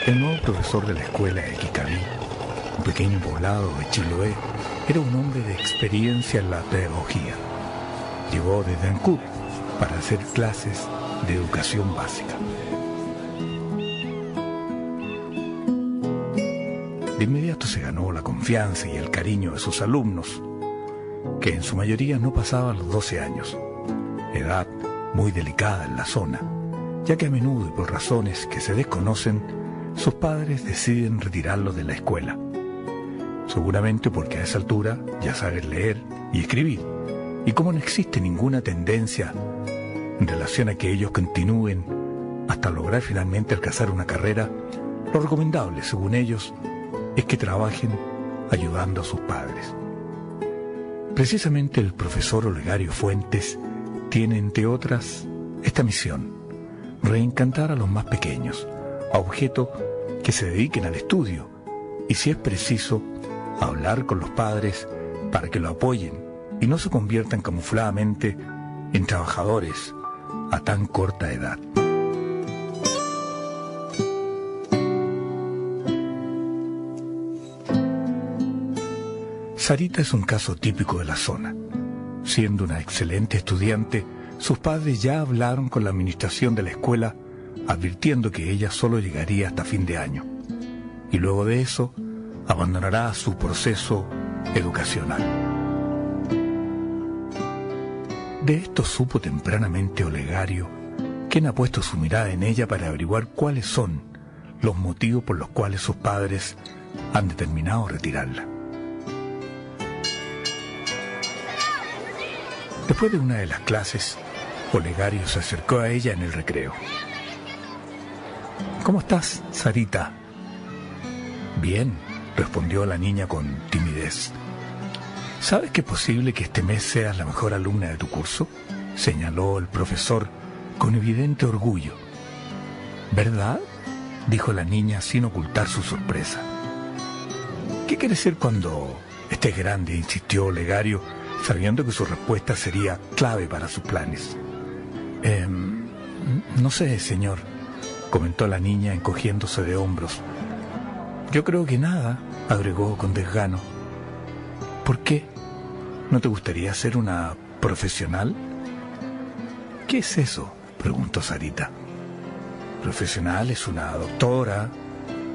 El nuevo profesor de la escuela de Quicabí, un pequeño poblado de Chiloé, era un hombre de experiencia en la pedagogía. Llegó desde Ancud para hacer clases de educación básica. De inmediato se ganó la confianza y el cariño de sus alumnos, que en su mayoría no pasaban los 12 años, edad muy delicada en la zona, ya que a menudo y por razones que se desconocen, sus padres deciden retirarlos de la escuela. Seguramente porque a esa altura ya saben leer y escribir, y como no existe ninguna tendencia en relación a que ellos continúen hasta lograr finalmente alcanzar una carrera, lo recomendable, según ellos, es que trabajen ayudando a sus padres. Precisamente el profesor Olegario Fuentes tiene, entre otras, esta misión: reencantar a los más pequeños, a objeto que se dediquen al estudio y, si es preciso, hablar con los padres para que lo apoyen y no se conviertan camufladamente en trabajadores a tan corta edad. Sarita es un caso típico de la zona. Siendo una excelente estudiante, sus padres ya hablaron con la administración de la escuela advirtiendo que ella solo llegaría hasta fin de año y luego de eso abandonará su proceso educacional. De esto supo tempranamente Olegario, quien ha puesto su mirada en ella para averiguar cuáles son los motivos por los cuales sus padres han determinado retirarla. Después de una de las clases, Olegario se acercó a ella en el recreo. «¿Cómo estás, Sarita?» «Bien», respondió la niña con timidez. «¿Sabes que es posible que este mes seas la mejor alumna de tu curso?», señaló el profesor con evidente orgullo. «¿Verdad?», dijo la niña sin ocultar su sorpresa. «¿Qué quieres ser cuando estés grande?», insistió Olegario, sabiendo que su respuesta sería clave para sus planes. No sé, señor», comentó la niña encogiéndose de hombros. «Yo creo que nada», agregó con desgano. «¿Por qué? ¿No te gustaría ser una profesional?» «¿Qué es eso?», preguntó Sarita. «Profesional es una doctora,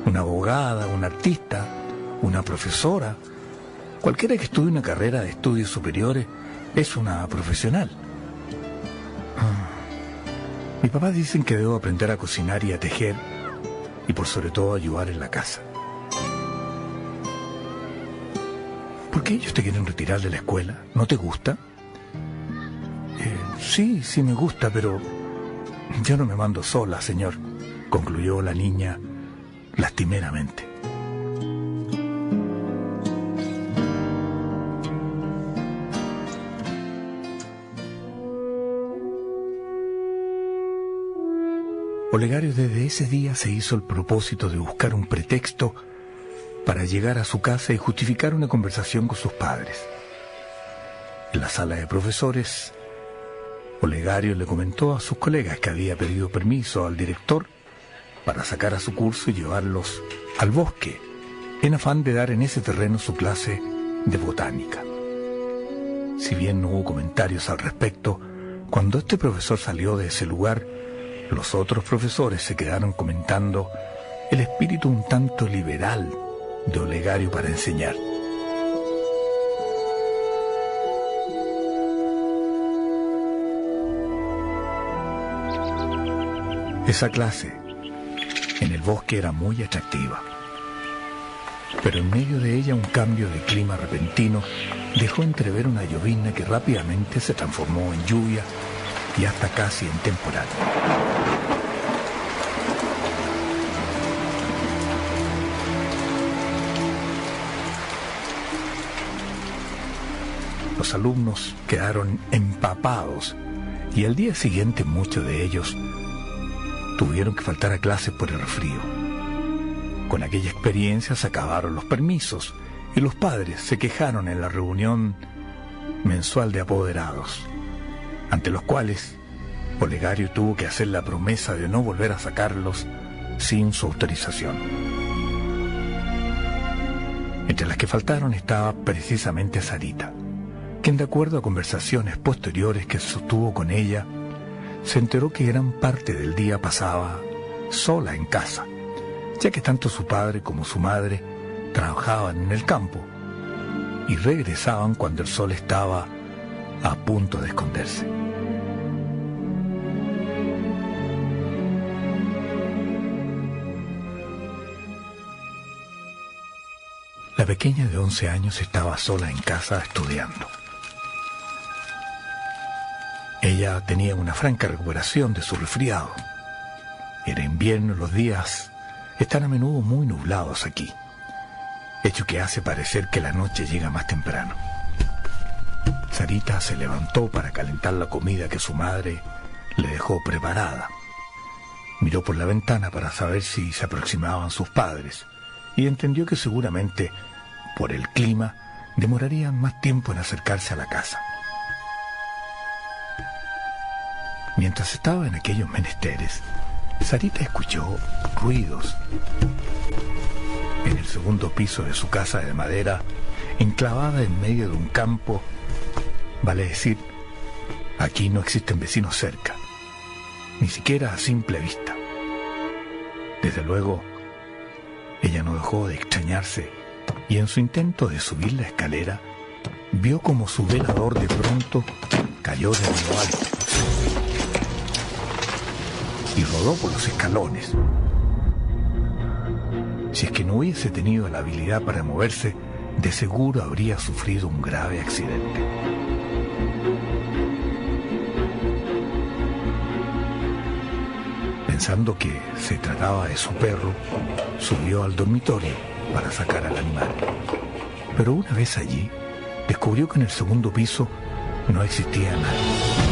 una abogada, una artista, una profesora. Cualquiera que estudie una carrera de estudios superiores es una profesional». «Mi papá dicen que debo aprender a cocinar y a tejer y por sobre todo ayudar en la casa». «¿Por qué ellos te quieren retirar de la escuela? ¿No te gusta?» Sí me gusta, pero yo no me mando sola, señor», concluyó la niña lastimeramente. Olegario desde ese día se hizo el propósito de buscar un pretexto para llegar a su casa y justificar una conversación con sus padres. En la sala de profesores, Olegario le comentó a sus colegas que había pedido permiso al director para sacar a su curso y llevarlos al bosque, en afán de dar en ese terreno su clase de botánica. Si bien no hubo comentarios al respecto, cuando este profesor salió de ese lugar, los otros profesores se quedaron comentando el espíritu un tanto liberal de Olegario para enseñar. Esa clase en el bosque era muy atractiva, pero en medio de ella un cambio de clima repentino dejó entrever una llovizna que rápidamente se transformó en lluvia y hasta casi en temporal. Los alumnos quedaron empapados y al día siguiente muchos de ellos tuvieron que faltar a clases por el resfrío. Con aquella experiencia se acabaron los permisos y los padres se quejaron en la reunión mensual de apoderados, ante los cuales Olegario tuvo que hacer la promesa de no volver a sacarlos sin su autorización. Entre las que faltaron estaba precisamente Sarita, quien, de acuerdo a conversaciones posteriores que sostuvo con ella, se enteró que gran parte del día pasaba sola en casa, ya que tanto su padre como su madre trabajaban en el campo y regresaban cuando el sol estaba a punto de esconderse. La pequeña de 11 años estaba sola en casa estudiando. Ella tenía una franca recuperación de su resfriado. Era invierno, los días están a menudo muy nublados aquí, hecho que hace parecer que la noche llega más temprano. Sarita se levantó para calentar la comida que su madre le dejó preparada. Miró por la ventana para saber si se aproximaban sus padres y entendió que seguramente, por el clima, demorarían más tiempo en acercarse a la casa. Mientras estaba en aquellos menesteres, Sarita escuchó ruidos. En el segundo piso de su casa de madera, enclavada en medio de un campo, vale decir, aquí no existen vecinos cerca, ni siquiera a simple vista. Desde luego, ella no dejó de extrañarse y en su intento de subir la escalera, vio como su velador de pronto cayó de lo alto y rodó por los escalones. Si es que no hubiese tenido la habilidad para moverse, de seguro habría sufrido un grave accidente. Pensando que se trataba de su perro, subió al dormitorio para sacar al animal. Pero una vez allí, descubrió que en el segundo piso no existía nadie.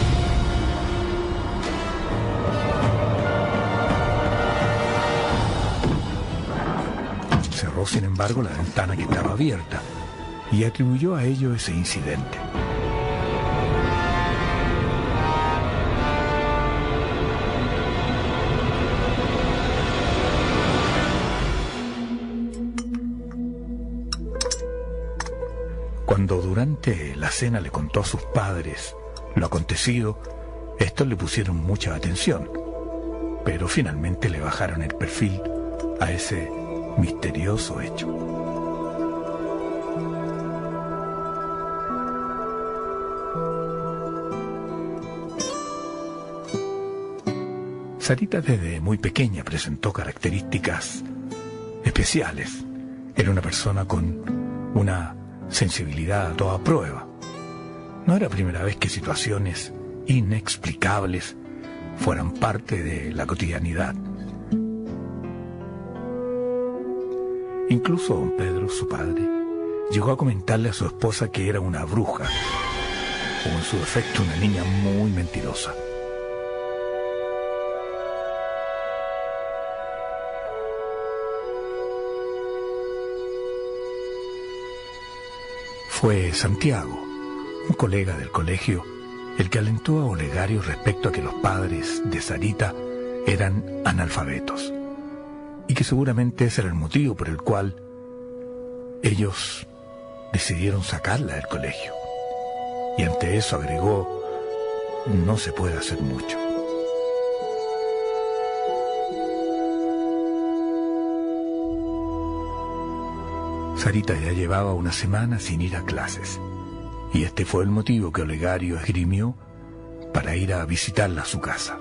Cerró, sin embargo, la ventana que estaba abierta y atribuyó a ello ese incidente. Cuando durante la cena le contó a sus padres lo acontecido, estos le pusieron mucha atención, pero finalmente le bajaron el perfil a ese misterioso hecho. Sarita desde muy pequeña presentó características especiales. Era una persona con una sensibilidad a toda prueba. No era la primera vez que situaciones inexplicables fueran parte de la cotidianidad. Incluso don Pedro, su padre, llegó a comentarle a su esposa que era una bruja, o en su defecto una niña muy mentirosa. Fue Santiago, un colega del colegio, el que alentó a Olegario respecto a que los padres de Sarita eran analfabetos, y que seguramente ese era el motivo por el cual ellos decidieron sacarla del colegio. Y ante eso agregó, no se puede hacer mucho. Sarita ya llevaba una semana sin ir a clases, y este fue el motivo que Olegario esgrimió para ir a visitarla a su casa.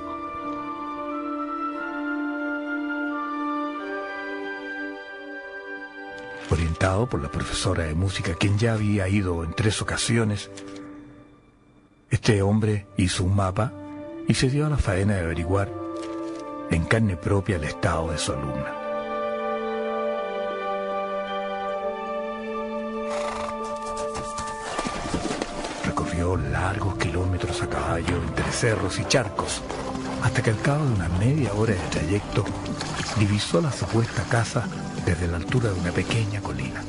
Orientado por la profesora de música, quien ya había ido en 3 ocasiones, este hombre hizo un mapa y se dio a la faena de averiguar en carne propia el estado de su alumna. Recorrió largos kilómetros a caballo entre cerros y charcos, hasta que al cabo de una media hora de trayecto divisó la supuesta casa desde la altura de una pequeña colina.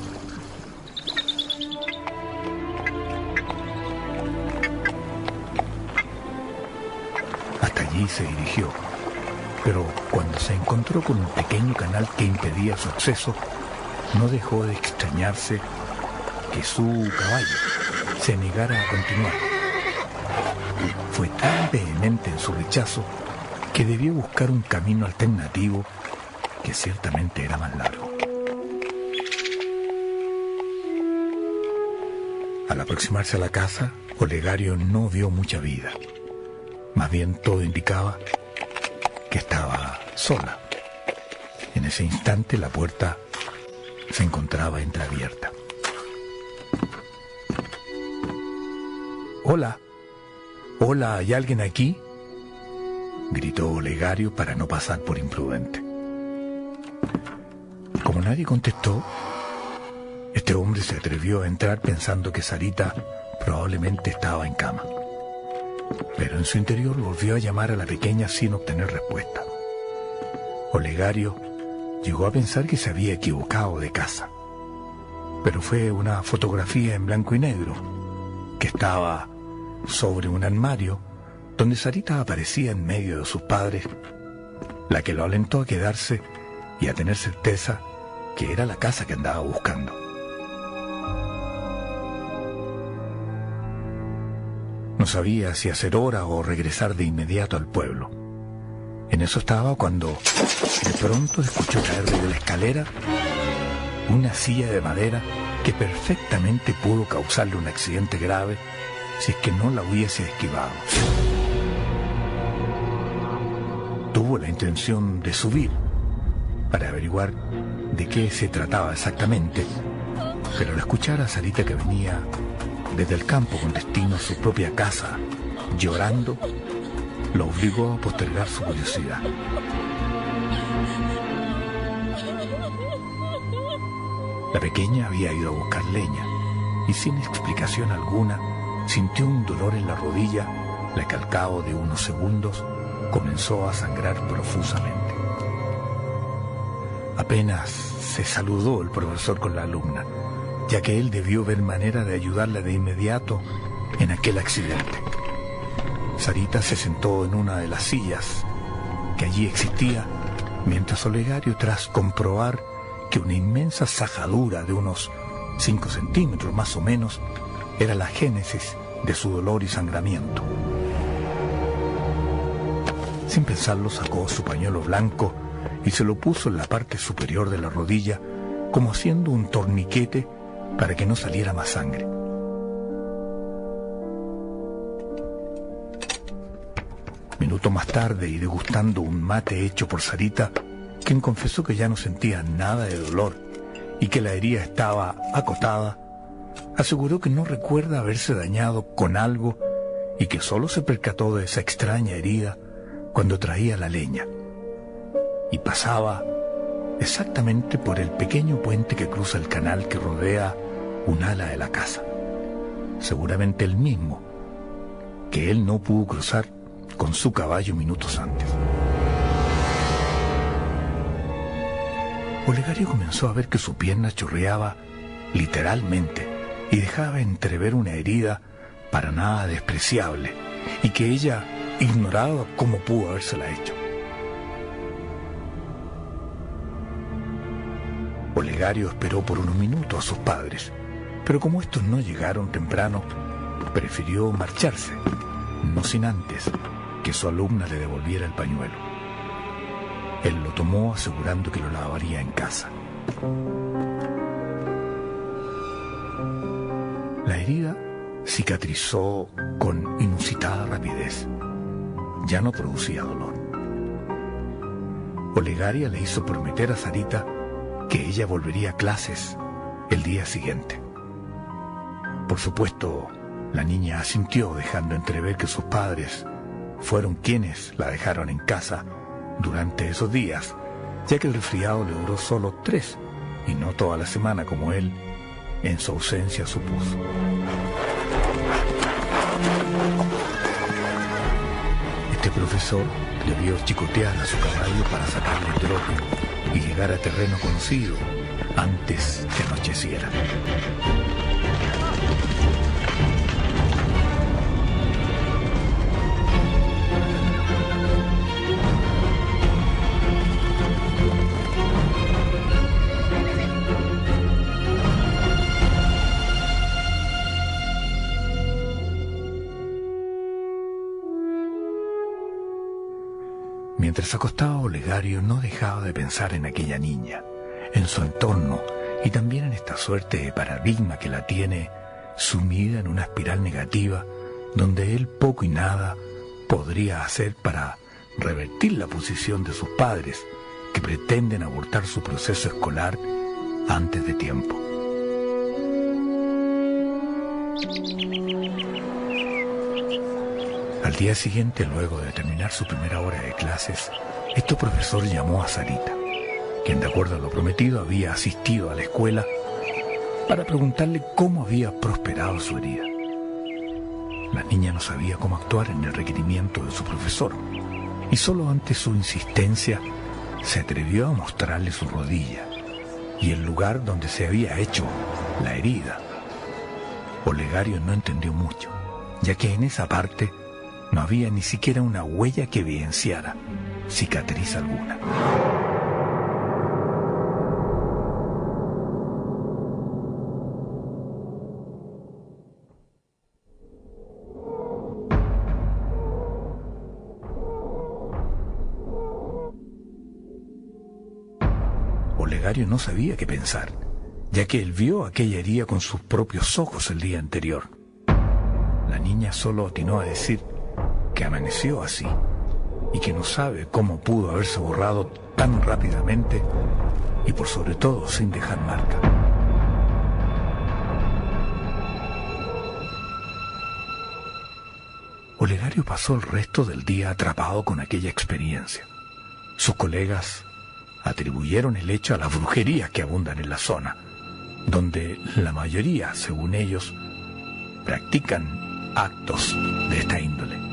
Hasta allí se dirigió, Pero cuando se encontró con un pequeño canal que impedía su acceso, no dejó de extrañarse que su caballo se negara a continuar. Fue tan vehemente en su rechazo que debió buscar un camino alternativo que ciertamente era más largo. Al aproximarse a la casa, Olegario no vio mucha vida. Más bien todo indicaba que estaba sola. En ese instante la puerta se encontraba entreabierta. «Hola, hola, ¿hay alguien aquí?», gritó Olegario para no pasar por imprudente. Como nadie contestó, este hombre se atrevió a entrar pensando que Sarita probablemente estaba en cama. Pero en su interior volvió a llamar a la pequeña sin obtener respuesta. Olegario llegó a pensar que se había equivocado de casa. Pero fue una fotografía en blanco y negro que estaba sobre un armario donde Sarita aparecía en medio de sus padres, la que lo alentó a quedarse y a tener certeza que era la casa que andaba buscando. No sabía si hacer hora o regresar de inmediato al pueblo. En eso estaba cuando de pronto escuchó caer desde la escalera una silla de madera que perfectamente pudo causarle un accidente grave si es que no la hubiese esquivado. Tuvo la intención de subir para averiguar de qué se trataba exactamente, pero al escuchar a Sarita que venía desde el campo con destino a su propia casa, llorando, lo obligó a postergar su curiosidad. La pequeña había ido a buscar leña y sin explicación alguna sintió un dolor en la rodilla, la que al cabo de unos segundos comenzó a sangrar profusamente. Apenas se saludó el profesor con la alumna, ya que él debió ver manera de ayudarla de inmediato en aquel accidente. Sarita se sentó en una de las sillas que allí existía, mientras Olegario, tras comprobar que una inmensa sajadura de unos 5 centímetros más o menos era la génesis de su dolor y sangramiento. Sin pensarlo, sacó su pañuelo blanco y se lo puso en la parte superior de la rodilla, como haciendo un torniquete para que no saliera más sangre. Minutos más tarde, y degustando un mate hecho por Sarita, quien confesó que ya no sentía nada de dolor y que la herida estaba acotada, aseguró que no recuerda haberse dañado con algo y que solo se percató de esa extraña herida cuando traía la leña y pasaba exactamente por el pequeño puente que cruza el canal que rodea un ala de la casa, seguramente el mismo que él no pudo cruzar con su caballo minutos antes. Olegario comenzó a ver que su pierna chorreaba literalmente y dejaba entrever una herida para nada despreciable y que ella ignoraba cómo pudo habérsela hecho. Olegario esperó por unos minutos a sus padres, pero como estos no llegaron temprano, prefirió marcharse, no sin antes que su alumna le devolviera el pañuelo. Él lo tomó asegurando que lo lavaría en casa. La herida cicatrizó con inusitada rapidez. Ya no producía dolor. Olegario le hizo prometer a Sarita que ella volvería a clases el día siguiente. Por supuesto, la niña asintió, dejando entrever que sus padres fueron quienes la dejaron en casa durante esos días, ya que el resfriado le duró solo 3 y no toda la semana como él en su ausencia supuso. Este profesor debió chicotear a su caballo para sacarle el trote y llegar a terreno conocido antes que anocheciera. Mientras acostaba, Olegario no dejaba de pensar en aquella niña, en su entorno y también en esta suerte de paradigma que la tiene sumida en una espiral negativa donde él poco y nada podría hacer para revertir la posición de sus padres que pretenden abortar su proceso escolar antes de tiempo. Al día siguiente, luego de terminar su primera hora de clases, este profesor llamó a Sarita, quien de acuerdo a lo prometido había asistido a la escuela para preguntarle cómo había prosperado su herida. La niña no sabía cómo actuar en el requerimiento de su profesor y solo ante su insistencia se atrevió a mostrarle su rodilla y el lugar donde se había hecho la herida. Olegario no entendió mucho, ya que en esa parte no había ni siquiera una huella que evidenciara cicatriz alguna. Olegario no sabía qué pensar, ya que él vio aquella herida con sus propios ojos el día anterior. La niña solo atinó a decir que amaneció así y que no sabe cómo pudo haberse borrado tan rápidamente y por sobre todo sin dejar marca. Olegario pasó el resto del día atrapado con aquella experiencia. Sus colegas atribuyeron el hecho a las brujerías que abundan en la zona, donde la mayoría, según ellos, practican actos de esta índole.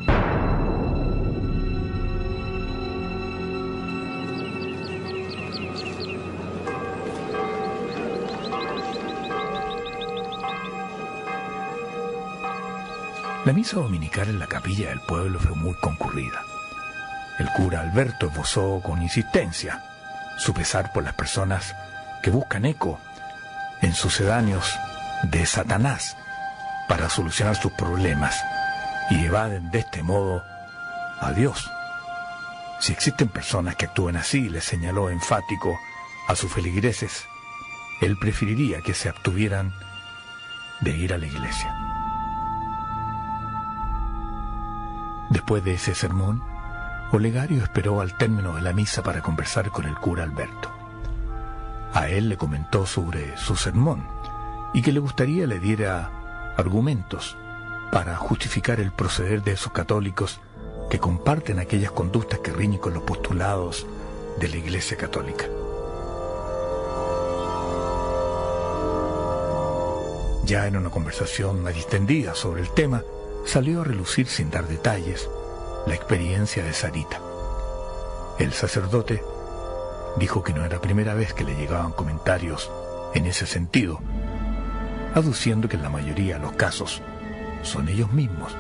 La misa dominical en la capilla del pueblo fue muy concurrida. El cura Alberto esbozó con insistencia su pesar por las personas que buscan eco en sucedáneos de Satanás para solucionar sus problemas y evaden de este modo a Dios. Si existen personas que actúen así, le señaló enfático a sus feligreses, él preferiría que se abstuvieran de ir a la iglesia. Después de ese sermón, Olegario esperó al término de la misa para conversar con el cura Alberto. A él le comentó sobre su sermón y que le gustaría le diera argumentos para justificar el proceder de esos católicos que comparten aquellas conductas que riñen con los postulados de la Iglesia Católica. Ya en una conversación más distendida sobre el tema, salió a relucir sin dar detalles la experiencia de Sarita. El sacerdote dijo que no era la primera vez que le llegaban comentarios en ese sentido, aduciendo que en la mayoría de los casos son ellos mismos,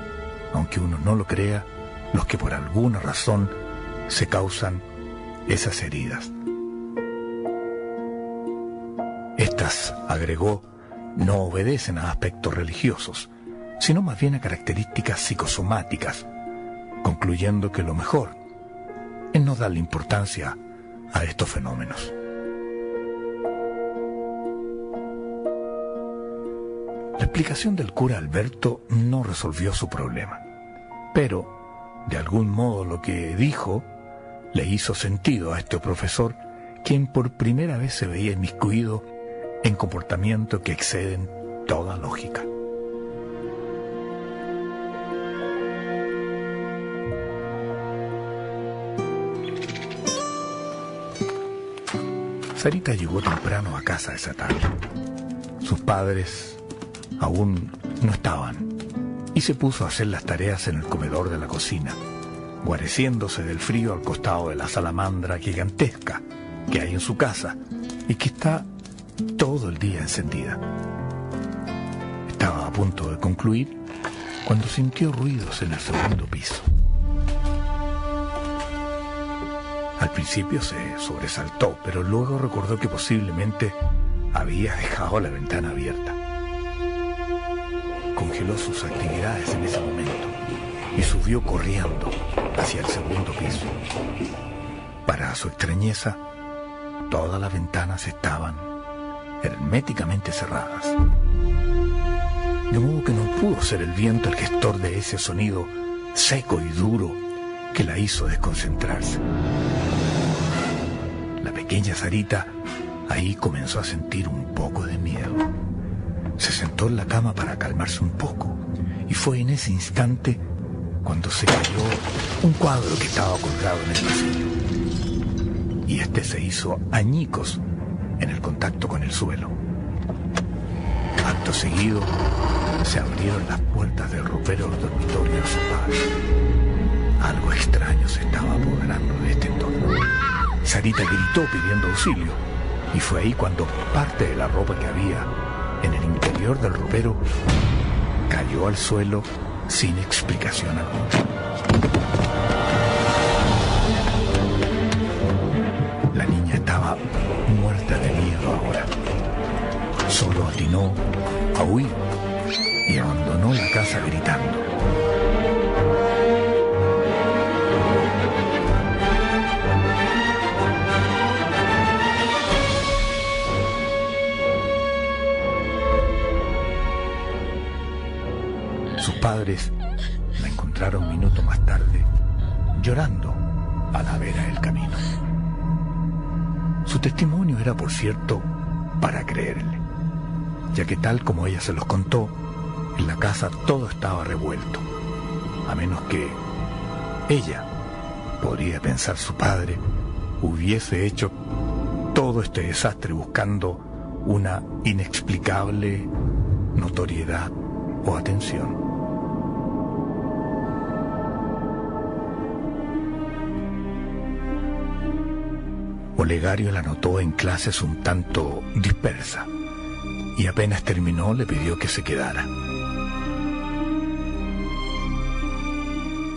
aunque uno no lo crea, los que por alguna razón se causan esas heridas. Estas, agregó, no obedecen a aspectos religiosos, sino más bien a características psicosomáticas, concluyendo que lo mejor es no darle importancia a estos fenómenos. La explicación del cura Alberto no resolvió su problema, pero de algún modo lo que dijo le hizo sentido a este profesor, quien por primera vez se veía inmiscuido en comportamientos que exceden toda lógica. Sarita llegó temprano a casa esa tarde. Sus padres aún no estaban y se puso a hacer las tareas en el comedor de la cocina, guareciéndose del frío al costado de la salamandra gigantesca que hay en su casa y que está todo el día encendida. Estaba a punto de concluir cuando sintió ruidos en el segundo piso. Al principio se sobresaltó, pero luego recordó que posiblemente había dejado la ventana abierta. Congeló sus actividades en ese momento y subió corriendo hacia el segundo piso. Para su extrañeza, todas las ventanas estaban herméticamente cerradas. De modo que no pudo ser el viento el gestor de ese sonido seco y duro que la hizo desconcentrarse. La pequeña Sarita ahí comenzó a sentir un poco de miedo. Se sentó en la cama para calmarse un poco, y fue en ese instante cuando se cayó un cuadro que estaba colgado en el pasillo, y este se hizo añicos en el contacto con el suelo. Acto seguido, se abrieron las puertas del ropero del dormitorio de su padre. Algo extraño se estaba apoderando de este entorno. Sarita gritó pidiendo auxilio, y fue ahí cuando parte de la ropa que había en el interior del ropero cayó al suelo sin explicación alguna. La niña estaba muerta de miedo ahora. Solo atinó a huir y abandonó la casa gritando. Sus padres la encontraron minutos más tarde, llorando a la vera del camino. Su testimonio era, por cierto, para creerle, ya que tal como ella se los contó, en la casa todo estaba revuelto, a menos que ella, podría pensar su padre, hubiese hecho todo este desastre buscando una inexplicable notoriedad o atención. Olegario la notó en clases un tanto dispersa y apenas terminó le pidió que se quedara.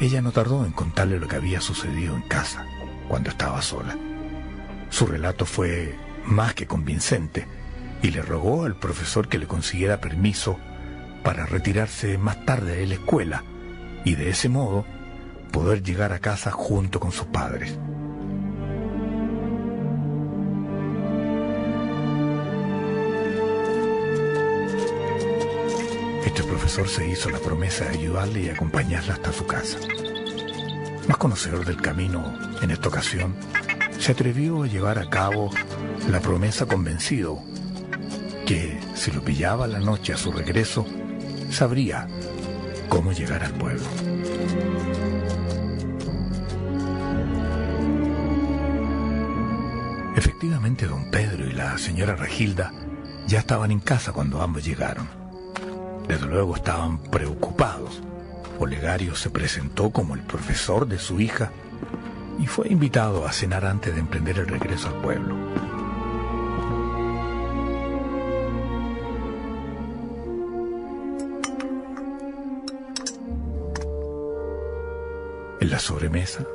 Ella no tardó en contarle lo que había sucedido en casa cuando estaba sola. Su relato fue más que convincente y le rogó al profesor que le consiguiera permiso para retirarse más tarde de la escuela y de ese modo poder llegar a casa junto con sus padres. Este profesor se hizo la promesa de ayudarle y acompañarla hasta su casa. Más conocedor del camino en esta ocasión, se atrevió a llevar a cabo la promesa convencido que, si lo pillaba la noche a su regreso, sabría cómo llegar al pueblo. Efectivamente, don Pedro y la señora Regilda ya estaban en casa cuando ambos llegaron. Desde luego estaban preocupados. Olegario se presentó como el profesor de su hija y fue invitado a cenar antes de emprender el regreso al pueblo. En la sobremesa,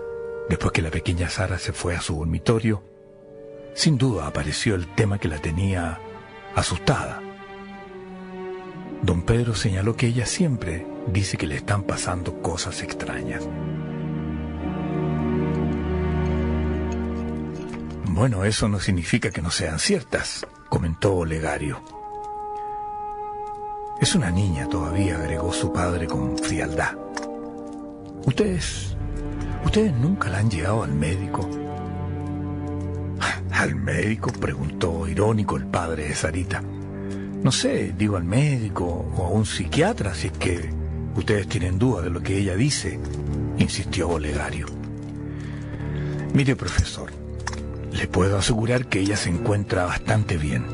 después que la pequeña Sara se fue a su dormitorio, sin duda apareció el tema que la tenía asustada. Don Pedro señaló que ella siempre dice que le están pasando cosas extrañas. Bueno, eso no significa que no sean ciertas, comentó Olegario. Es una niña todavía, agregó su padre con frialdad. ¿Ustedes nunca la han llevado al médico? ¿Al médico?, preguntó irónico el padre de Sarita. No sé, digo al médico o a un psiquiatra si es que ustedes tienen duda de lo que ella dice, insistió Olegario. Mire, profesor, le puedo asegurar que ella se encuentra bastante bien.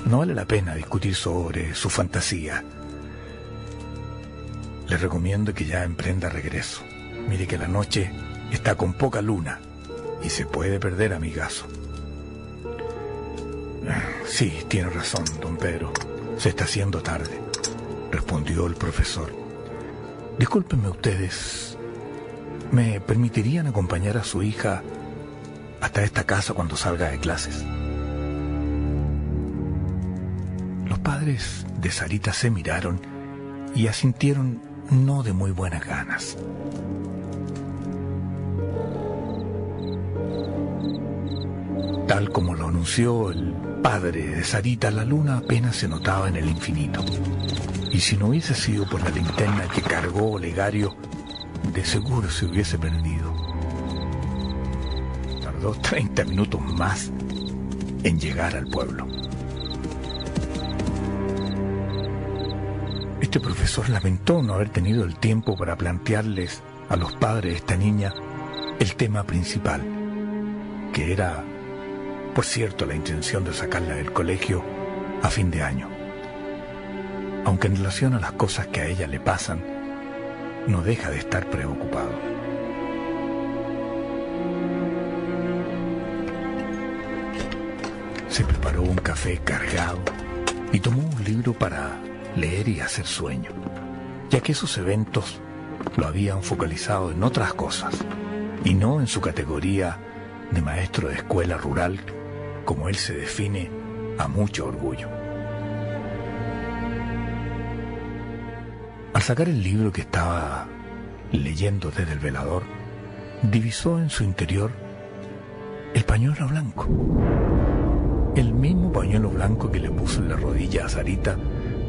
No vale la pena discutir sobre su fantasía. Le recomiendo que ya emprenda regreso. Mire que la noche está con poca luna y se puede perder, amigazo. Sí, tiene razón, don Pedro. Se está haciendo tarde, respondió el profesor. Discúlpenme ustedes, ¿me permitirían acompañar a su hija hasta esta casa cuando salga de clases? Los padres de Sarita se miraron y asintieron no de muy buenas ganas. Tal como lo anunció el padre de Sarita, la luna apenas se notaba en el infinito. Y si no hubiese sido por la linterna que cargó Olegario, de seguro se hubiese perdido. Tardó 30 minutos más en llegar al pueblo. Este profesor lamentó no haber tenido el tiempo para plantearles a los padres de esta niña el tema principal, que era, por cierto, la intención de sacarla del colegio a fin de año. Aunque en relación a las cosas que a ella le pasan, no deja de estar preocupado. Se preparó un café cargado y tomó un libro para leer y hacer sueño, ya que esos eventos lo habían focalizado en otras cosas y no en su categoría de maestro de escuela rural, como él se define a mucho orgullo. Al sacar el libro que estaba leyendo desde el velador, divisó en su interior el pañuelo blanco. El mismo pañuelo blanco que le puso en la rodilla a Sarita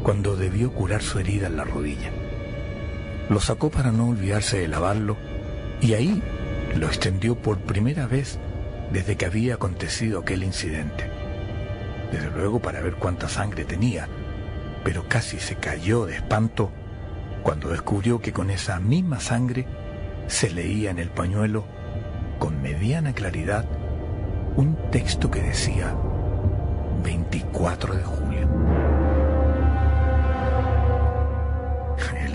cuando debió curar su herida en la rodilla. Lo sacó para no olvidarse de lavarlo y ahí lo extendió por primera vez desde que había acontecido aquel incidente. Desde luego para ver cuánta sangre tenía, pero casi se cayó de espanto cuando descubrió que con esa misma sangre se leía en el pañuelo, con mediana claridad, un texto que decía 24 de julio.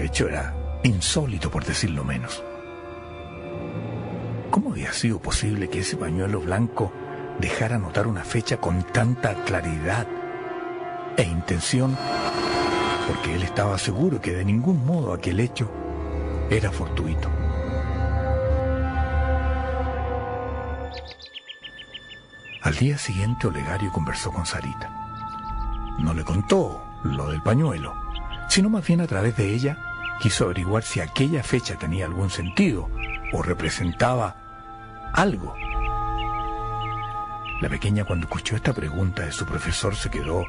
El hecho era insólito, por decirlo menos. ¿Cómo había sido posible que ese pañuelo blanco dejara notar una fecha con tanta claridad e intención? Porque él estaba seguro que de ningún modo aquel hecho era fortuito. Al día siguiente Olegario conversó con Sarita. No le contó lo del pañuelo, sino más bien a través de ella quiso averiguar si aquella fecha tenía algún sentido o representaba algo. La pequeña, cuando escuchó esta pregunta de su profesor, se quedó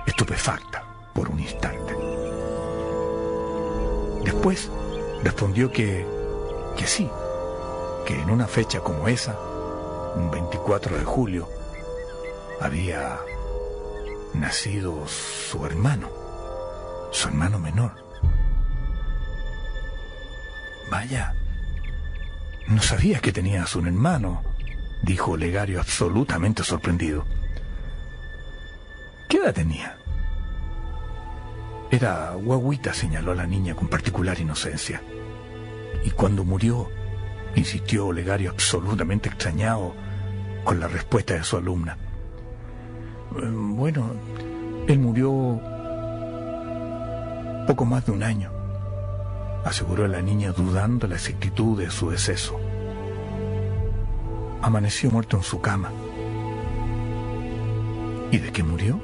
estupefacta por un instante. Después respondió que sí, que en una fecha como esa, un 24 de julio, había nacido su hermano menor. Vaya, no sabía que tenías un hermano, dijo Olegario absolutamente sorprendido. ¿Qué edad tenía? Era guagüita, señaló la niña con particular inocencia. Y cuando murió, insistió Olegario absolutamente extrañado con la respuesta de su alumna. Bueno, él murió poco más de un año, aseguró la niña dudando la exactitud de su deceso. Amaneció muerto en su cama. ¿Y de qué murió?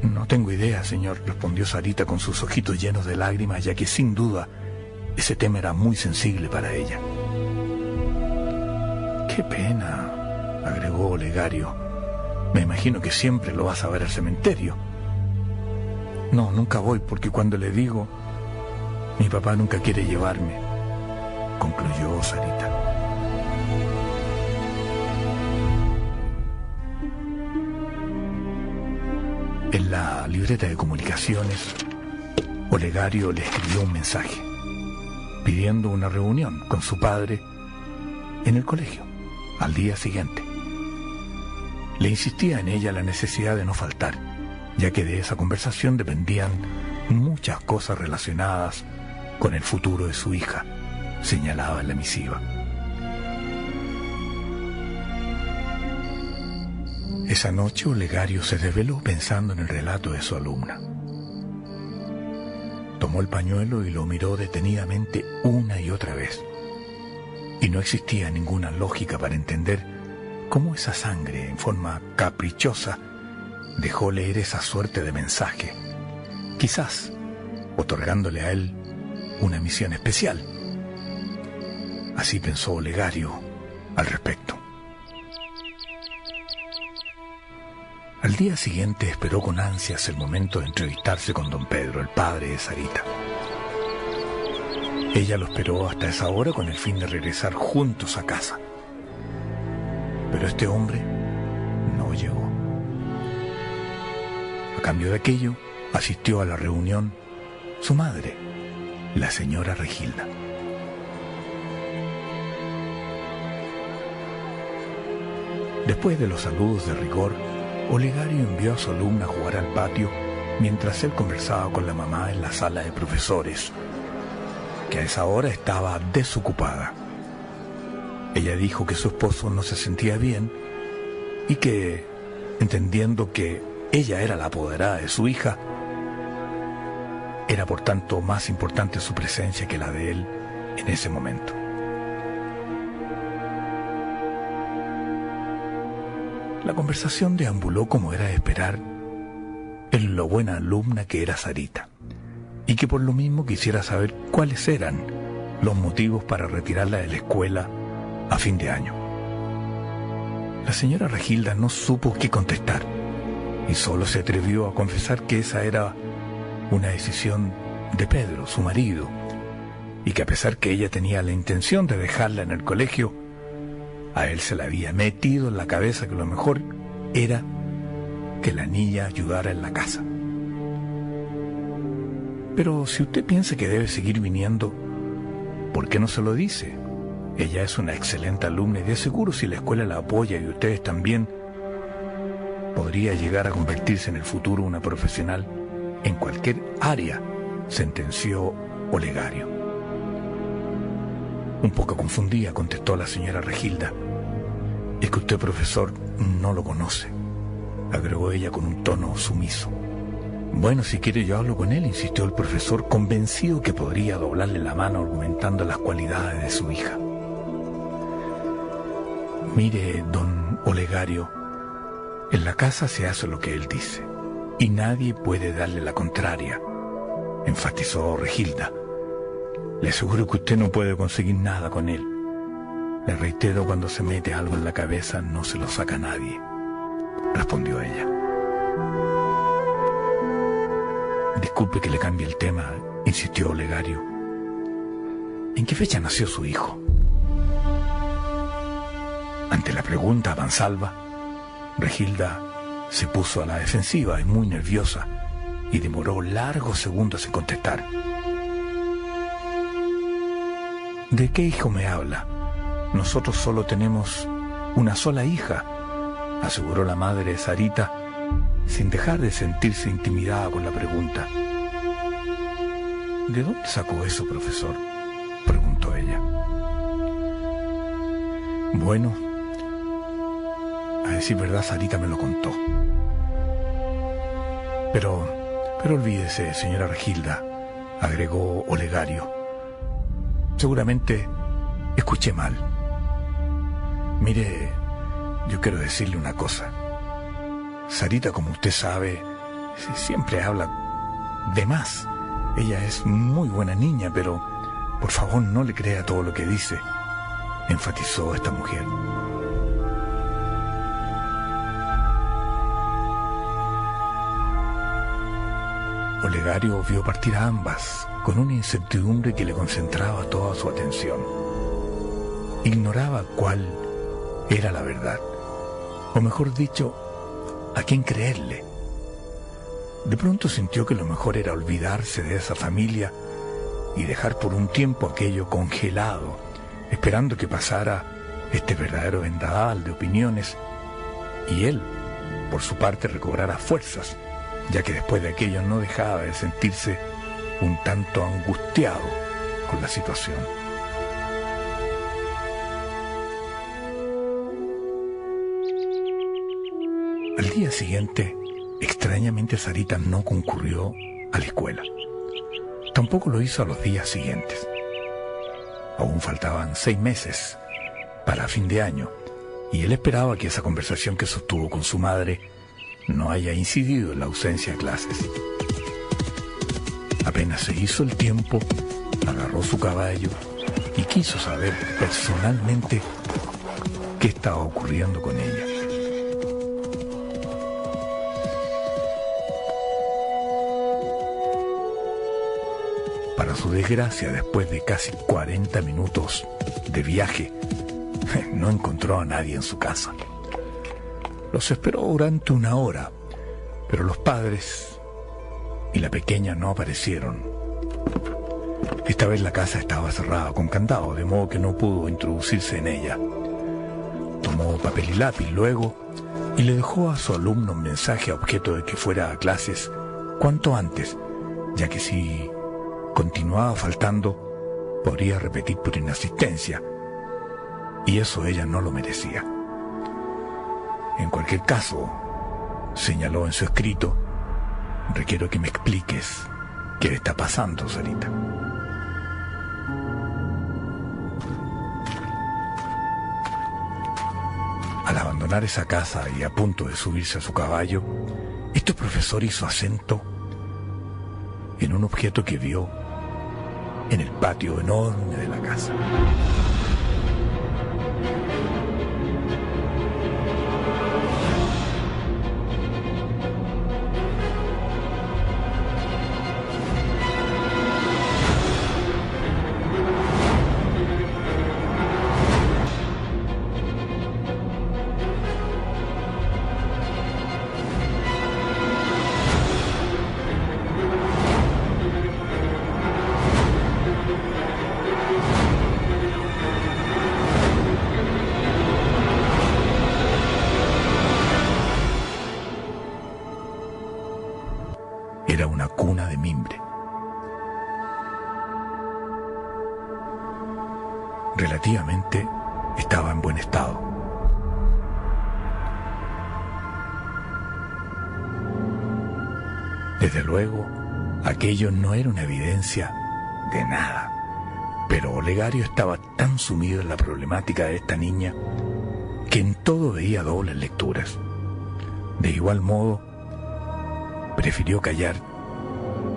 No tengo idea, señor, respondió Sarita con sus ojitos llenos de lágrimas, ya que sin duda ese tema era muy sensible para ella. Qué pena, agregó Olegario. Me imagino que siempre lo vas a ver al cementerio. No, nunca voy, porque cuando le digo, mi papá nunca quiere llevarme, concluyó Sarita. En la libreta de comunicaciones, Olegario le escribió un mensaje pidiendo una reunión con su padre en el colegio al día siguiente. Le insistía en ella la necesidad de no faltar, ya que de esa conversación dependían muchas cosas relacionadas con el futuro de su hija, señalaba en la misiva. Esa noche Olegario se desveló pensando en el relato de su alumna. Tomó el pañuelo y lo miró detenidamente una y otra vez. Y no existía ninguna lógica para entender cómo esa sangre, en forma caprichosa, dejó leer esa suerte de mensaje, quizás otorgándole a él una misión especial. Así pensó Olegario al respecto. Al día siguiente esperó con ansias el momento de entrevistarse con don Pedro, el padre de Sarita. Ella lo esperó hasta esa hora con el fin de regresar juntos a casa. Pero este hombre no llegó. A cambio de aquello, asistió a la reunión su madre, la señora Regilda. Después de los saludos de rigor, Olegario envió a su alumna a jugar al patio mientras él conversaba con la mamá en la sala de profesores, que a esa hora estaba desocupada. Ella dijo que su esposo no se sentía bien y que, entendiendo que ella era la apoderada de su hija, era por tanto más importante su presencia que la de él en ese momento. La conversación deambuló como era de esperar en lo buena alumna que era Sarita, y que por lo mismo quisiera saber cuáles eran los motivos para retirarla de la escuela a fin de año. La señora Regilda no supo qué contestar y solo se atrevió a confesar que esa era una decisión de Pedro, su marido, y que a pesar que ella tenía la intención de dejarla en el colegio, a él se le había metido en la cabeza que lo mejor era que la niña ayudara en la casa. Pero si usted piensa que debe seguir viniendo, ¿por qué no se lo dice? Ella es una excelente alumna y de seguro si la escuela la apoya y ustedes también, podría llegar a convertirse en el futuro una profesional en cualquier área, sentenció Olegario. Un poco confundida contestó la señora Regilda. Es que usted, profesor, no lo conoce, agregó ella con un tono sumiso. Bueno, si quiere yo hablo con él, insistió el profesor, convencido que podría doblarle la mano argumentando las cualidades de su hija. Mire, don Olegario, en la casa se hace lo que él dice y nadie puede darle la contraria, enfatizó Regilda. Le aseguro que usted no puede conseguir nada con él. Le reitero, cuando se mete algo en la cabeza no se lo saca nadie, respondió ella. Disculpe que le cambie el tema, insistió Olegario. ¿En qué fecha nació su hijo? Ante la pregunta a mansalva, Regilda se puso a la defensiva y muy nerviosa y demoró largos segundos en contestar. ¿De qué hijo me habla? Nosotros solo tenemos una sola hija, aseguró la madre de Sarita, sin dejar de sentirse intimidada con la pregunta. ¿De dónde sacó eso, profesor?, preguntó ella. Bueno, a decir verdad, Sarita me lo contó. Pero olvídese, señora Regilda, agregó Olegario. Seguramente escuché mal. Mire, yo quiero decirle una cosa. Sarita, como usted sabe, siempre habla de más. Ella es muy buena niña, pero por favor no le crea todo lo que dice, enfatizó esta mujer. Olegario vio partir a ambas con una incertidumbre que le concentraba toda su atención. Ignoraba cuál era la verdad, o mejor dicho, a quién creerle. De pronto sintió que lo mejor era olvidarse de esa familia y dejar por un tiempo aquello congelado, esperando que pasara este verdadero vendaval de opiniones y él, por su parte, recobrara fuerzas, ya que después de aquello no dejaba de sentirse un tanto angustiado con la situación. Al día siguiente, extrañamente Sarita no concurrió a la escuela. Tampoco lo hizo a los días siguientes. Aún faltaban 6 meses para fin de año, y él esperaba que esa conversación que sostuvo con su madre no haya incidido en la ausencia de clases. Apenas se hizo el tiempo, agarró su caballo y quiso saber personalmente qué estaba ocurriendo con ella. Para su desgracia, después de casi 40 minutos de viaje, no encontró a nadie en su casa. Los esperó durante 1 hora, pero los padres y la pequeña no aparecieron. Esta vez la casa estaba cerrada con candado, de modo que no pudo introducirse en ella. Tomó papel y lápiz luego y le dejó a su alumno un mensaje a objeto de que fuera a clases cuanto antes, ya que si continuaba faltando, podría repetir por inasistencia, y eso ella no lo merecía. En cualquier caso, señaló en su escrito, requiero que me expliques qué le está pasando, Sarita. Al abandonar esa casa y a punto de subirse a su caballo, este profesor hizo acento en un objeto que vio en el patio enorme de la casa. Era una cuna de mimbre. Relativamente estaba en buen estado. Desde luego, aquello no era una evidencia de nada, pero Olegario estaba tan sumido en la problemática de esta niña que en todo veía dobles lecturas. De igual modo, prefirió callar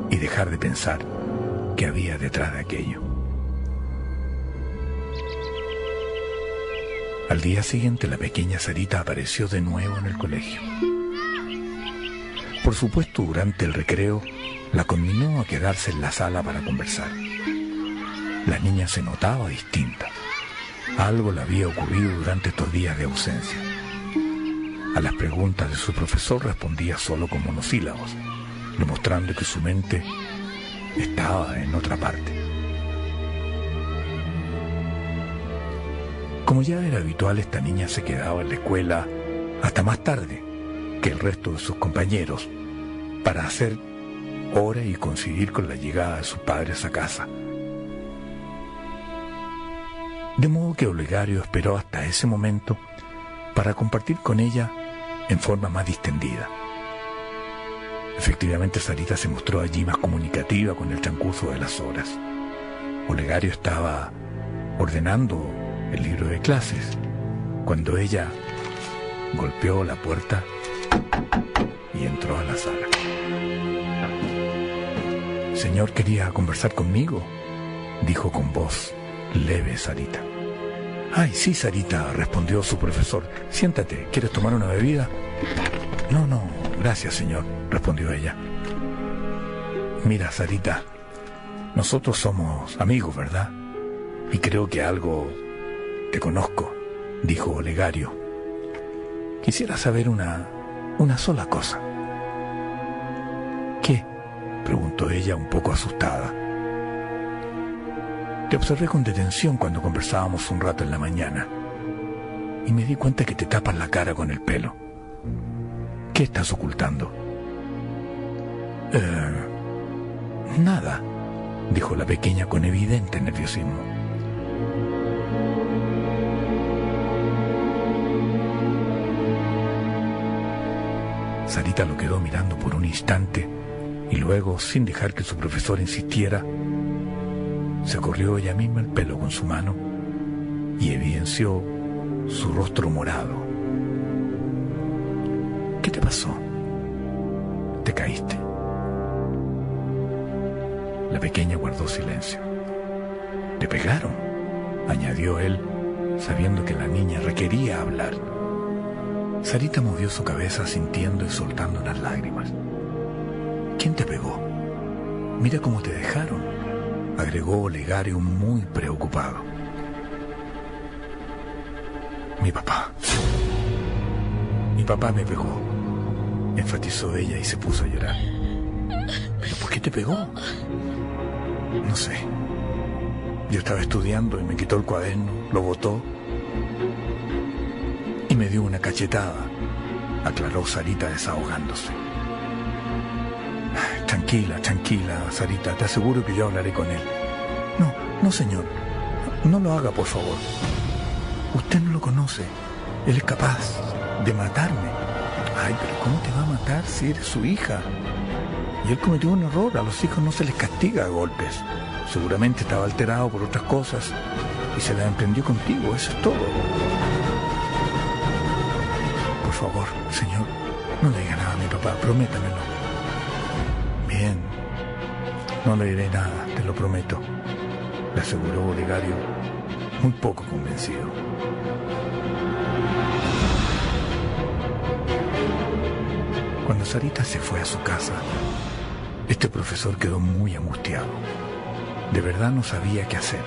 y dejar de pensar qué había detrás de aquello. Al día siguiente, la pequeña Sarita apareció de nuevo en el colegio. Por supuesto, durante el recreo, la conminó a quedarse en la sala para conversar. La niña se notaba distinta. Algo le había ocurrido durante estos días de ausencia. A las preguntas de su profesor respondía solo con monosílabos, demostrando que su mente estaba en otra parte. Como ya era habitual, esta niña se quedaba en la escuela hasta más tarde que el resto de sus compañeros para hacer hora y coincidir con la llegada de sus padres a casa. De modo que Olegario esperó hasta ese momento para compartir con ella en forma más distendida. Efectivamente, Sarita se mostró allí más comunicativa con el transcurso de las horas. Olegario estaba ordenando el libro de clases cuando ella golpeó la puerta y entró a la sala. «Señor, quería conversar conmigo», dijo con voz leve Sarita. «Ay, sí, Sarita», respondió su profesor. «Siéntate, ¿quieres tomar una bebida?» «No, gracias, señor», respondió ella. «Mira, Sarita, nosotros somos amigos, ¿verdad? Y creo que algo te conozco», dijo Olegario. «Quisiera saber una sola cosa». «¿Qué?», preguntó ella un poco asustada. «Te observé con detención cuando conversábamos un rato en la mañana y me di cuenta que te tapas la cara con el pelo. ¿Qué estás ocultando?» Nada», dijo la pequeña con evidente nerviosismo. Sarita lo quedó mirando por un instante y luego, sin dejar que su profesor insistiera, se corrió ella misma el pelo con su mano y evidenció su rostro morado. «¿Qué te pasó? ¿Te caíste?» La pequeña guardó silencio. «¿Te pegaron?», añadió él, sabiendo que la niña requería hablar. Sarita movió su cabeza sintiendo y soltando unas lágrimas. «¿Quién te pegó? Mira cómo te dejaron», agregó Olegario muy preocupado. «Mi papá. Mi papá me pegó», enfatizó ella y se puso a llorar. «¿Pero por qué te pegó?». «No sé. Yo estaba estudiando y me quitó el cuaderno, lo botó y me dio una cachetada», aclaró Sarita desahogándose. «Tranquila, tranquila, Sarita, te aseguro que yo hablaré con él». No, señor, no lo haga, por favor. Usted no lo conoce, él es capaz de matarme». «Ay, pero ¿cómo te va a matar si eres su hija? Y él cometió un error, a los hijos no se les castiga a golpes. Seguramente estaba alterado por otras cosas y se la emprendió contigo, eso es todo. Por favor, señor, no le diga nada a mi papá, prométamelo». «Bien, no le diré nada, te lo prometo», le aseguró Olegario, muy poco convencido. Cuando Sarita se fue a su casa, este profesor quedó muy angustiado. De verdad no sabía qué hacer,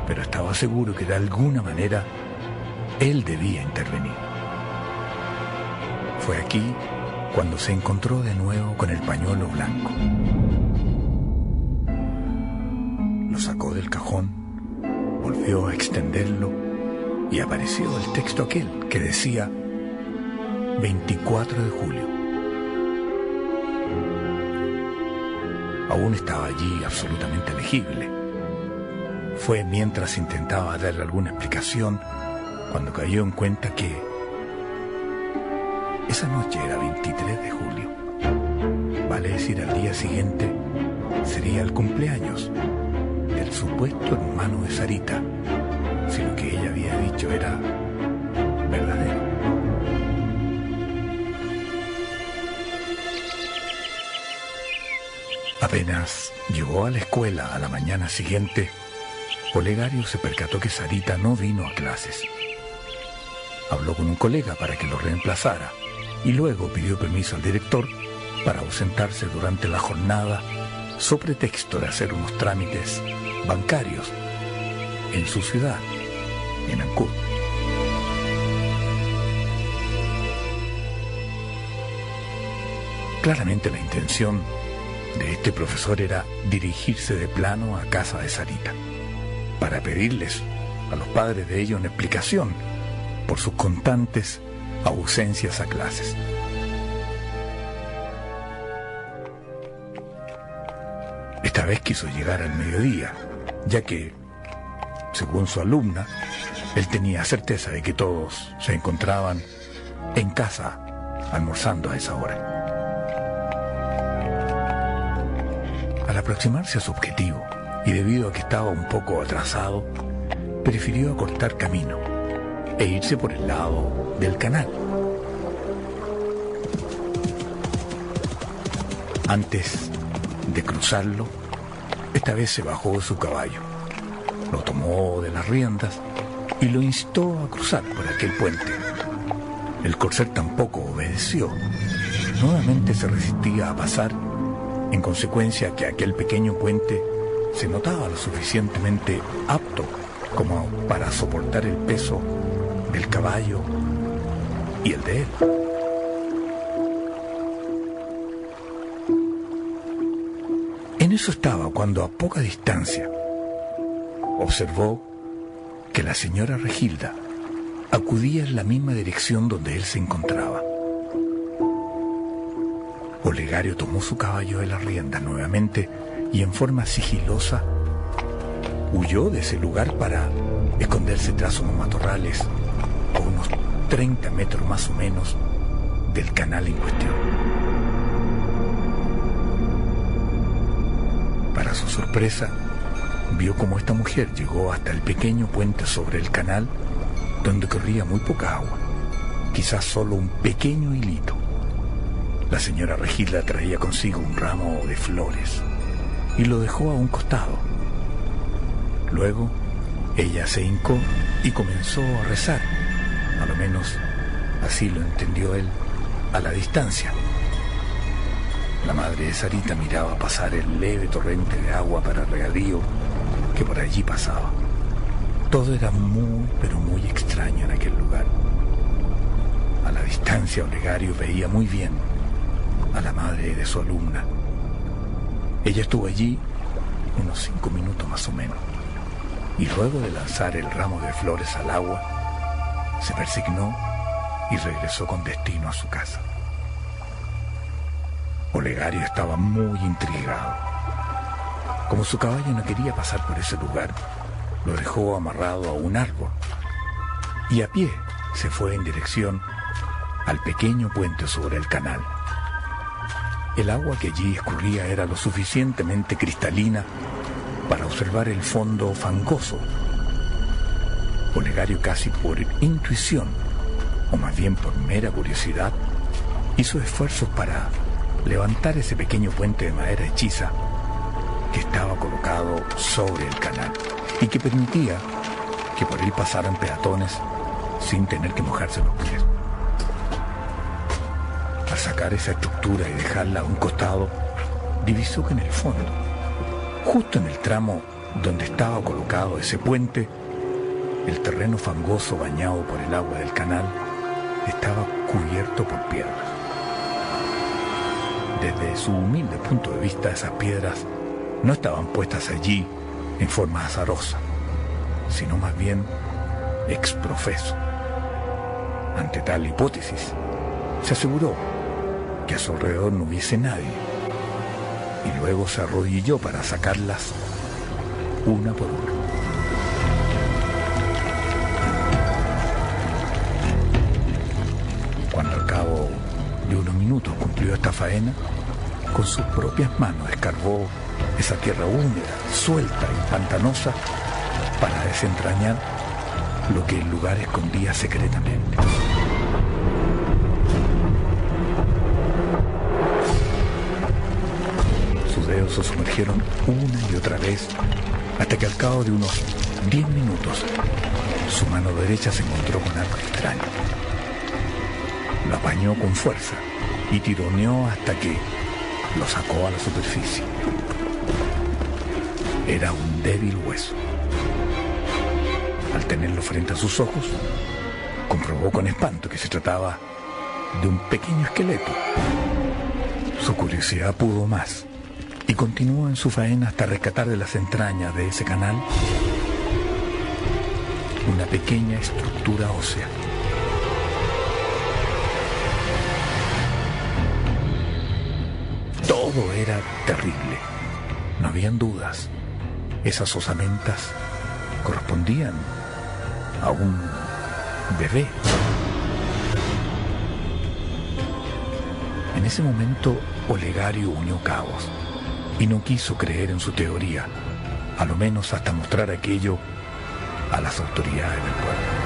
pero estaba seguro que de alguna manera él debía intervenir. Fue aquí cuando se encontró de nuevo con el pañuelo blanco. Lo sacó del cajón, volvió a extenderlo y apareció el texto aquel que decía 24 de julio. Aún estaba allí absolutamente legible. Fue mientras intentaba darle alguna explicación cuando cayó en cuenta que esa noche era 23 de julio. Vale decir, al día siguiente sería el cumpleaños del supuesto hermano de Sarita, si lo que ella había dicho era verdadero. Apenas llegó a la escuela a la mañana siguiente, Olegario se percató que Sarita no vino a clases. Habló con un colega para que lo reemplazara y luego pidió permiso al director para ausentarse durante la jornada sobre pretexto de hacer unos trámites bancarios en su ciudad, en Ancud. Claramente la intención de este profesor era dirigirse de plano a casa de Sarita para pedirles a los padres de ella una explicación por sus constantes ausencias a clases. Esta vez quiso llegar al mediodía, ya que, según su alumna, él tenía certeza de que todos se encontraban en casa almorzando a esa hora. Al aproximarse a su objetivo, y debido a que estaba un poco atrasado, prefirió acortar camino e irse por el lado del canal. Antes de cruzarlo, esta vez se bajó de su caballo, lo tomó de las riendas y lo instó a cruzar por aquel puente. El corcel tampoco obedeció. Nuevamente se resistía a pasar, en consecuencia que aquel pequeño puente se notaba lo suficientemente apto como para soportar el peso del caballo y el de él. En eso estaba cuando, a poca distancia, observó que la señora Regilda acudía en la misma dirección donde él se encontraba. Olegario tomó su caballo de la rienda nuevamente y en forma sigilosa huyó de ese lugar para esconderse tras unos matorrales a unos 30 metros más o menos del canal en cuestión. Para su sorpresa, vio cómo esta mujer llegó hasta el pequeño puente sobre el canal, donde corría muy poca agua, quizás solo un pequeño hilito. La señora Regilda traía consigo un ramo de flores y lo dejó a un costado. Luego, ella se hincó y comenzó a rezar. A lo menos así lo entendió él a la distancia. La madre de Sarita miraba pasar el leve torrente de agua para regadío que por allí pasaba. Todo era muy, pero muy extraño en aquel lugar. A la distancia, Olegario veía muy bien a la madre de su alumna. Ella estuvo allí unos 5 minutos más o menos, y luego de lanzar el ramo de flores al agua, se persignó y regresó con destino a su casa. Olegario estaba muy intrigado. Como su caballo no quería pasar por ese lugar, lo dejó amarrado a un árbol y a pie se fue en dirección al pequeño puente sobre el canal. El agua que allí escurría era lo suficientemente cristalina para observar el fondo fangoso. Olegario, casi por intuición, o más bien por mera curiosidad, hizo esfuerzos para levantar ese pequeño puente de madera hechiza que estaba colocado sobre el canal y que permitía que por él pasaran peatones sin tener que mojarse los pies. Al sacar esa estructura y dejarla a un costado, divisó que en el fondo, justo en el tramo donde estaba colocado ese puente, el terreno fangoso bañado por el agua del canal estaba cubierto por piedras. Desde su humilde punto de vista, esas piedras no estaban puestas allí en forma azarosa, sino más bien ex profeso. Ante tal hipótesis, se aseguró que a su alrededor no hubiese nadie, y luego se arrodilló para sacarlas una por una. Cuando al cabo de unos minutos cumplió esta faena, con sus propias manos escarbó esa tierra húmeda, suelta y pantanosa para desentrañar lo que el lugar escondía secretamente. Sus dedos se sumergieron una y otra vez hasta que al cabo de unos 10 minutos su mano derecha se encontró con algo extraño. Lo apañó con fuerza y tironeó hasta que lo sacó a la superficie. Era un débil hueso. Al tenerlo frente a sus ojos, comprobó con espanto que se trataba de un pequeño esqueleto. Su curiosidad pudo más y continuó en su faena hasta rescatar de las entrañas de ese canal una pequeña estructura ósea. Todo era terrible. No habían dudas. Esas osamentas correspondían a un bebé. En ese momento, Olegario unió cabos y no quiso creer en su teoría, a lo menos hasta mostrar aquello a las autoridades del pueblo.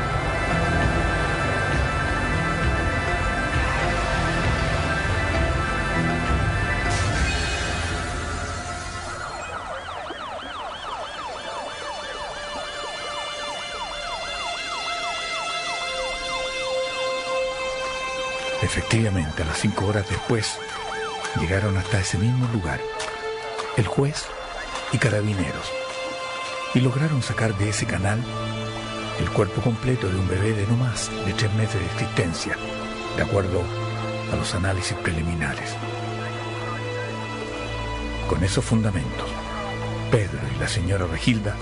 Efectivamente, a las 5 horas después, llegaron hasta ese mismo lugar, el juez y carabineros, y lograron sacar de ese canal el cuerpo completo de un bebé de no más de 3 meses de existencia, de acuerdo a los análisis preliminares. Con esos fundamentos, Pedro y la señora Regilda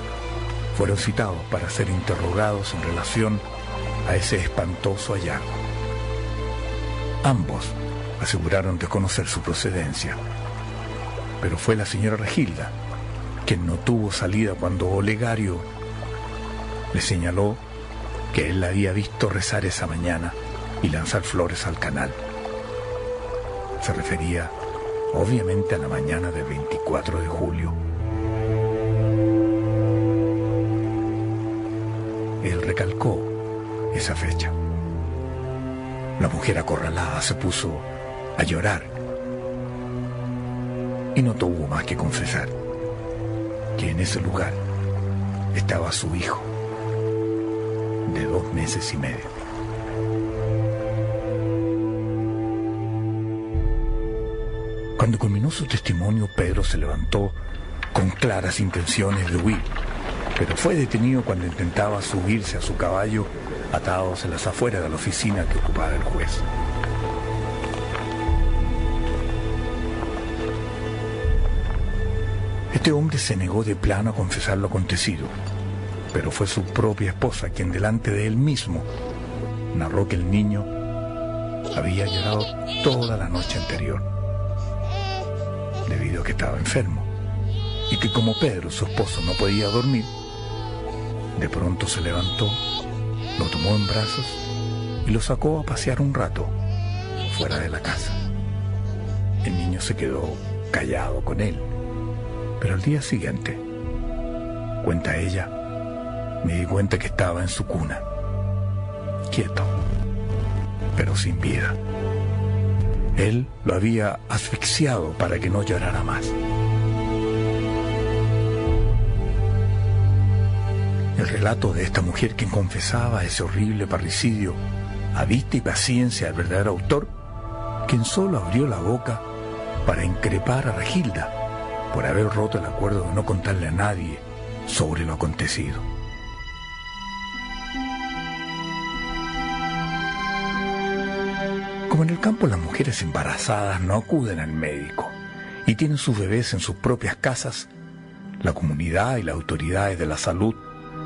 fueron citados para ser interrogados en relación a ese espantoso hallazgo. Ambos aseguraron desconocer su procedencia, pero fue la señora Regilda quien no tuvo salida cuando Olegario le señaló que él la había visto rezar esa mañana y lanzar flores al canal. Se refería, obviamente, a la mañana del 24 de julio. Él recalcó esa fecha. La mujer acorralada se puso a llorar y no tuvo más que confesar que en ese lugar estaba su hijo, de 2 meses y medio. Cuando culminó su testimonio, Pedro se levantó con claras intenciones de huir, pero fue detenido cuando intentaba subirse a su caballo atados en las afueras de la oficina que ocupaba el juez. Este hombre se negó de plano a confesar lo acontecido, pero fue su propia esposa quien delante de él mismo narró que el niño había llorado toda la noche anterior, debido a que estaba enfermo, y que como Pedro, su esposo, no podía dormir, de pronto se levantó, lo tomó en brazos y lo sacó a pasear un rato fuera de la casa. El niño se quedó callado con él, pero al día siguiente, cuenta ella, me di cuenta que estaba en su cuna, quieto, pero sin vida. Él lo había asfixiado para que no llorara más. El relato de esta mujer que confesaba ese horrible parricidio a vista y paciencia del verdadero autor, quien solo abrió la boca para increpar a Regilda por haber roto el acuerdo de no contarle a nadie sobre lo acontecido. Como en el campo las mujeres embarazadas no acuden al médico y tienen sus bebés en sus propias casas, la comunidad y las autoridades de la salud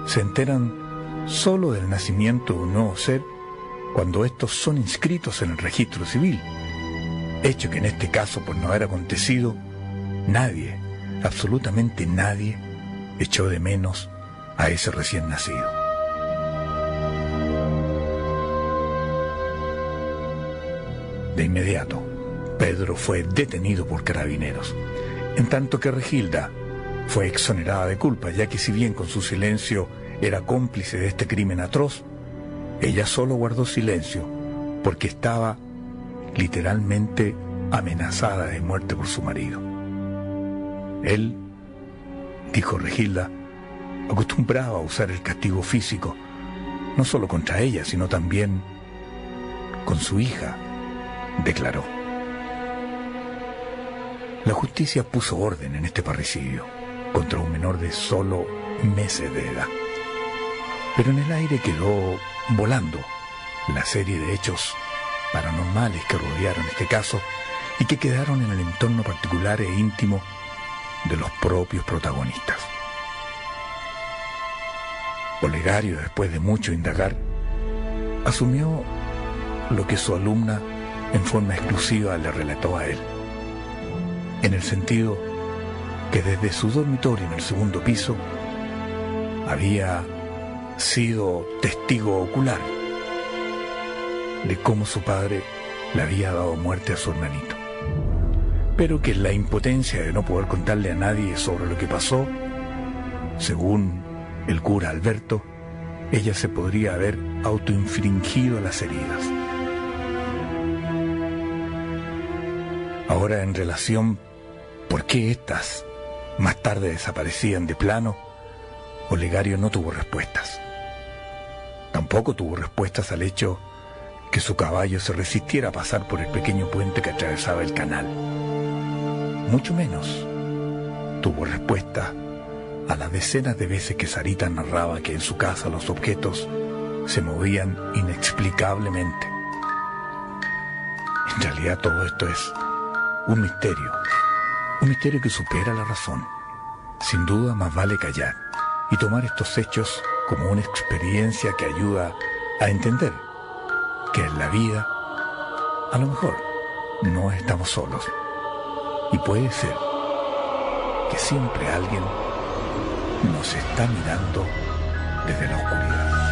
se enteran solo del nacimiento de un nuevo ser cuando estos son inscritos en el registro civil, hecho que en este caso, por no haber acontecido, nadie, absolutamente nadie, echó de menos a ese recién nacido. De inmediato, Pedro fue detenido por carabineros, en tanto que Regilda fue exonerada de culpa, ya que si bien con su silencio era cómplice de este crimen atroz, ella solo guardó silencio porque estaba literalmente amenazada de muerte por su marido. Él, dijo Regilda, acostumbraba a usar el castigo físico, no solo contra ella, sino también con su hija, declaró. La justicia puso orden en este parricidio contra un menor de solo meses de edad. Pero en el aire quedó volando la serie de hechos paranormales que rodearon este caso y que quedaron en el entorno particular e íntimo de los propios protagonistas. Olegario, después de mucho indagar, asumió lo que su alumna en forma exclusiva le relató a él, en el sentido que desde su dormitorio en el segundo piso había sido testigo ocular de cómo su padre le había dado muerte a su hermanito, pero que en la impotencia de no poder contarle a nadie sobre lo que pasó, según el cura Alberto, ella se podría haber autoinfringido las heridas. Ahora, en relación por qué éstas más tarde desaparecían de plano, Olegario no tuvo respuestas. Tampoco tuvo respuestas al hecho que su caballo se resistiera a pasar por el pequeño puente que atravesaba el canal. Mucho menos tuvo respuesta a las decenas de veces que Sarita narraba que en su casa los objetos se movían inexplicablemente. En realidad todo esto es un misterio que supera la razón. Sin duda, más vale callar y tomar estos hechos como una experiencia que ayuda a entender que en la vida a lo mejor no estamos solos y puede ser que siempre alguien nos está mirando desde la oscuridad.